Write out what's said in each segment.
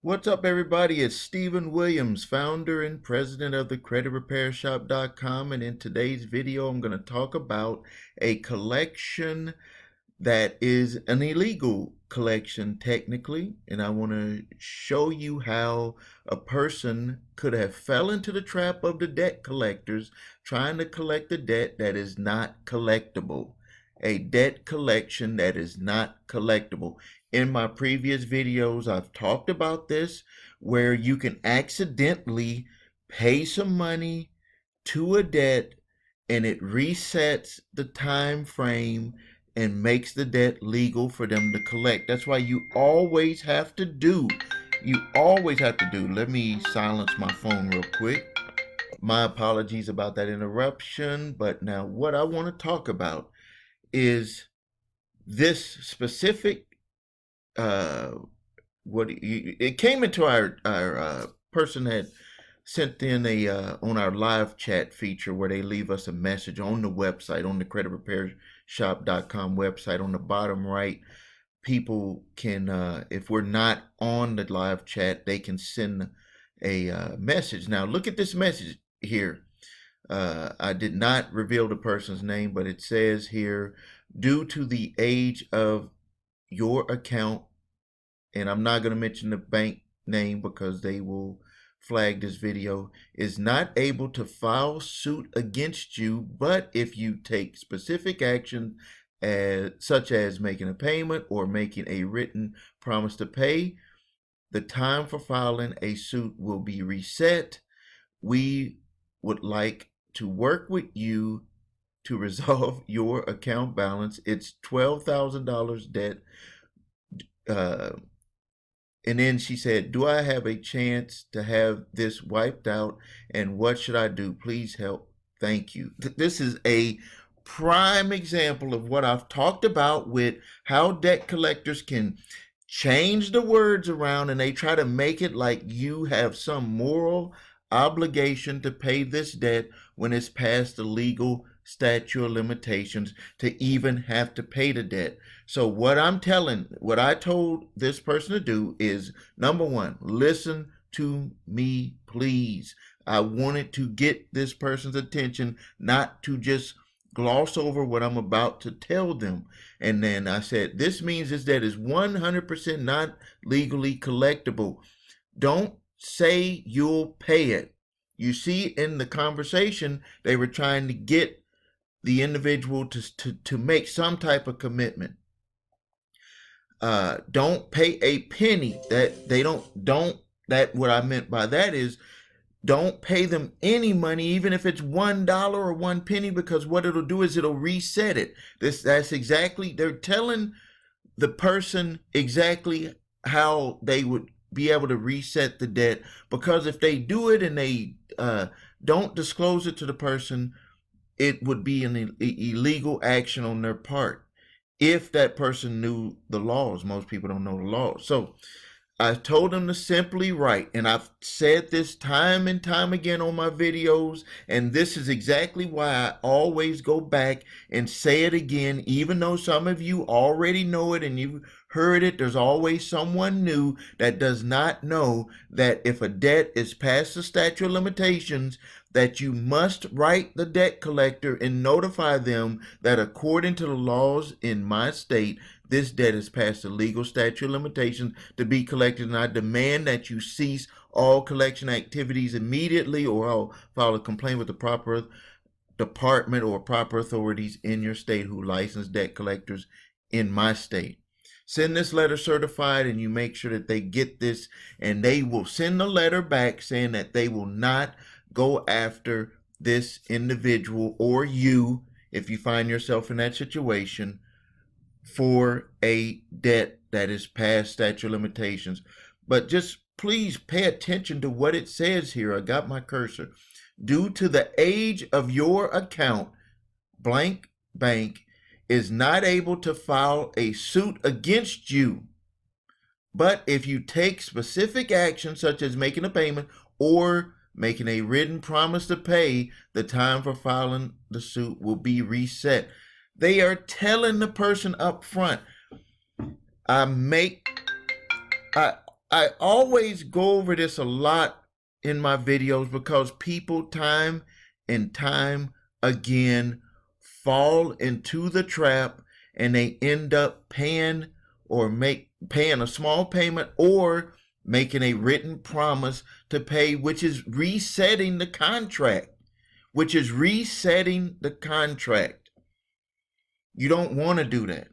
What's up, everybody? It's Stephen Williams, founder and president of the CreditRepairShop.com. And in today's video, I'm going to talk about a collection that is an illegal collection technically. And I want to show you how a person could have fell into the trap of the debt collectors trying to collect a debt that is not collectible. A debt collection that is not collectible. In my previous videos, I've talked about this, where you can accidentally pay some money to a debt and it resets the time frame and makes the debt legal for them to collect. That's why you always have to do, let me silence my phone real quick. My apologies about that interruption, but now what I want to talk about is this specific it came into our person had sent in a on our live chat feature where they leave us a message on the website, on the creditrepairshop.com website. On the bottom right, people can if we're not on the live chat, they can send a message. Now look at this message here. I did not reveal the person's name, but it says here, due to the age of your account, and I'm not going to mention the bank name because they will flag this video, is not able to file suit against you, but if you take specific action such as making a payment or making a written promise to pay, the time for filing a suit will be reset. We would like to work with you to resolve your account balance. It's $12,000 debt. And then she said, do I have a chance to have this wiped out? And what should I do? Please help. Thank you. This is a prime example of what I've talked about with how debt collectors can change the words around, and they try to make it like you have some moral obligation to pay this debt when it's past the legal statute of limitations to even have to pay the debt. So what I told this person to do is, number one, listen to me, please. I wanted to get this person's attention, not to just gloss over what I'm about to tell them. And then I said, this means this debt is 100% not legally collectible. Don't say you'll pay it. You see, in the conversation, they were trying to get the individual to make some type of commitment. Don't pay a penny. What I meant by that is, don't pay them any money, even if it's $1 or 1 penny, because what it'll do is it'll reset it. That's exactly, they're telling the person exactly how they would be able to reset the debt, because if they do it and they don't disclose it to the person, it would be an illegal action on their part if that person knew the laws. Most people don't know the laws. So I told them to simply write, and I've said this time and time again on my videos, and this is exactly why I always go back and say it again, even though some of you already know it and you've heard it. There's always someone new that does not know that if a debt is past the statute of limitations, that you must write the debt collector and notify them that according to the laws in my state, this debt is past the legal statute of limitations to be collected, and I demand that you cease all collection activities immediately, or I'll file a complaint with the proper department or proper authorities in your state who license debt collectors in my state. Send this letter certified, and you make sure that they get this, and they will send a letter back saying that they will not go after this individual or you, if you find yourself in that situation, for a debt that is past statute of limitations. But just please pay attention to what it says here. I got my cursor. Due to the age of your account, blank bank is not able to file a suit against you. But if you take specific action, such as making a payment or making a written promise to pay, the time for filing the suit will be reset. They are telling the person up front, I always go over this a lot in my videos because people time and time again fall into the trap, and they end up paying a small payment or making a written promise to pay, which is resetting the contract, You don't want to do that.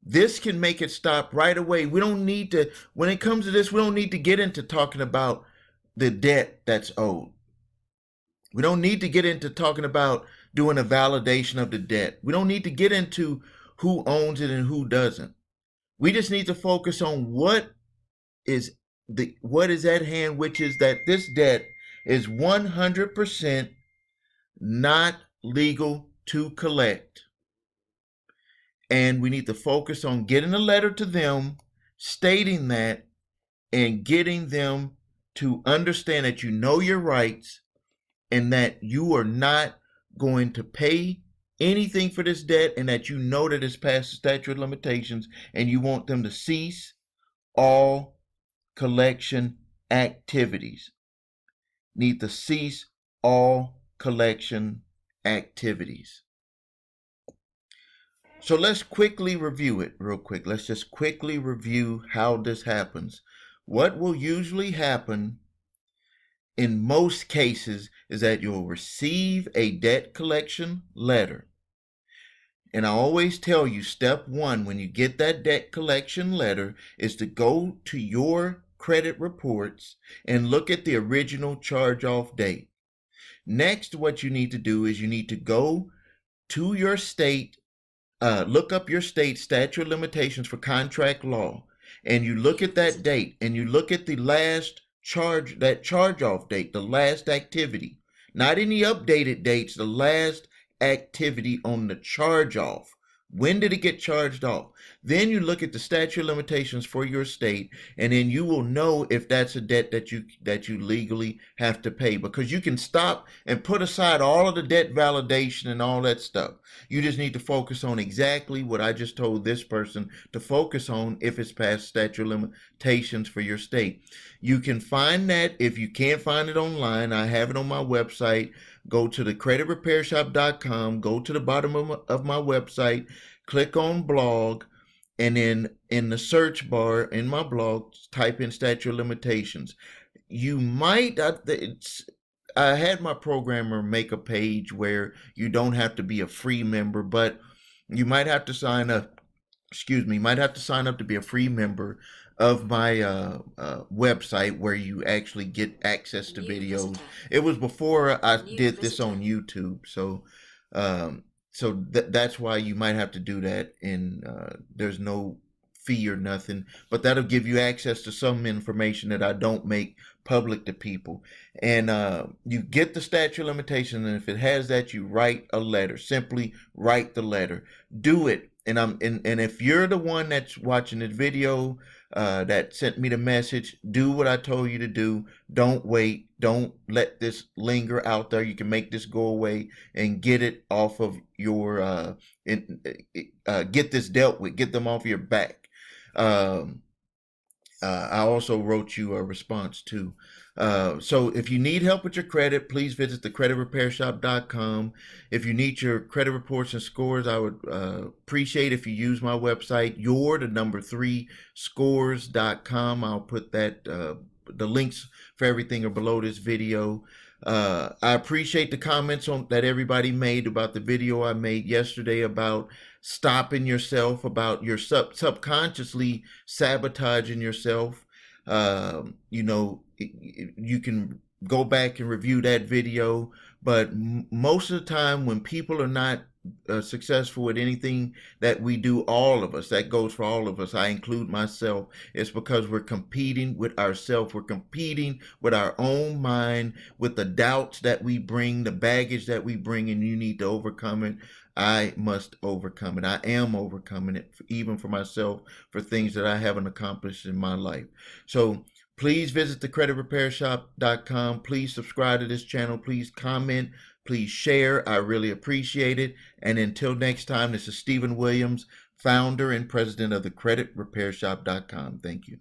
This can make it stop right away. We don't need to, when it comes to this, we don't need to get into talking about the debt that's owed. We don't need to get into talking about doing a validation of the debt. We don't need to get into who owns it and who doesn't. We just need to focus on what is at hand, which is that this debt is 100% not legal to collect. And we need to focus on getting a letter to them stating that, and getting them to understand that you know your rights and that you are not going to pay anything for this debt, and that you know that it's past the statute of limitations, and you want them to cease all collection activities. Need to cease all collection activities. So let's quickly review it real quick. Let's just quickly review how this happens. What will usually happen in most cases is that you'll receive a debt collection letter. And I always tell you, step one, when you get that debt collection letter, is to go to your credit reports and look at the original charge-off date. Next, what you need to do is you need to go to your state, look up your state statute of limitations for contract law, and you look at that date, and you look at the last charge-off date, the last activity, not any updated dates, the last activity on the charge-off. When did it get charged off? Then you look at the statute of limitations for your state, and then you will know if that's a debt that you legally have to pay, because you can stop and put aside all of the debt validation and all that stuff. You just need to focus on exactly what I just told this person to focus on if it's past statute of limitations for your state. You can find that. If you can't find it online, I have it on my website. Go to thecreditrepairshop.com, go to the bottom of my website, click on blog, and then in the search bar in my blog, type in statute of limitations. You might, I had my programmer make a page where you don't have to be a free member, but you might have to sign up, to be a free member of my website, where you actually get access to videos. It was before I did this on YouTube, so that's why you might have to do that, and there's no fee or nothing, but that'll give you access to some information that I don't make public to people. And you get the statute of limitations, and if it has that, you write a letter. Simply write the letter. Do it. And if you're the one that's watching this video that sent me the message, do what I told you to do. Don't wait. Don't let this linger out there. You can make this go away and get it off of your get this dealt with. Get them off your back. I also wrote you a response too. So if you need help with your credit, please visit thecreditrepairshop.com. If you need your credit reports and scores, I would appreciate if you use my website, scores.com. I'll put that, the links for everything are below this video. I appreciate the comments that everybody made about the video I made yesterday about stopping yourself, about your subconsciously sabotaging yourself. You can go back and review that video, but most of the time when people are not successful with anything that we do, all of us, that goes for all of us, I include myself, it's because we're competing with ourselves. We're competing with our own mind, with the doubts that we bring, the baggage that we bring, and you need to overcome it. I must overcome it. I am overcoming it, even for myself, for things that I haven't accomplished in my life. So please visit thecreditrepairshop.com. Please subscribe to this channel. Please comment. Please share. I really appreciate it. And until next time, this is Stephen Williams, founder and president of thecreditrepairshop.com. Thank you.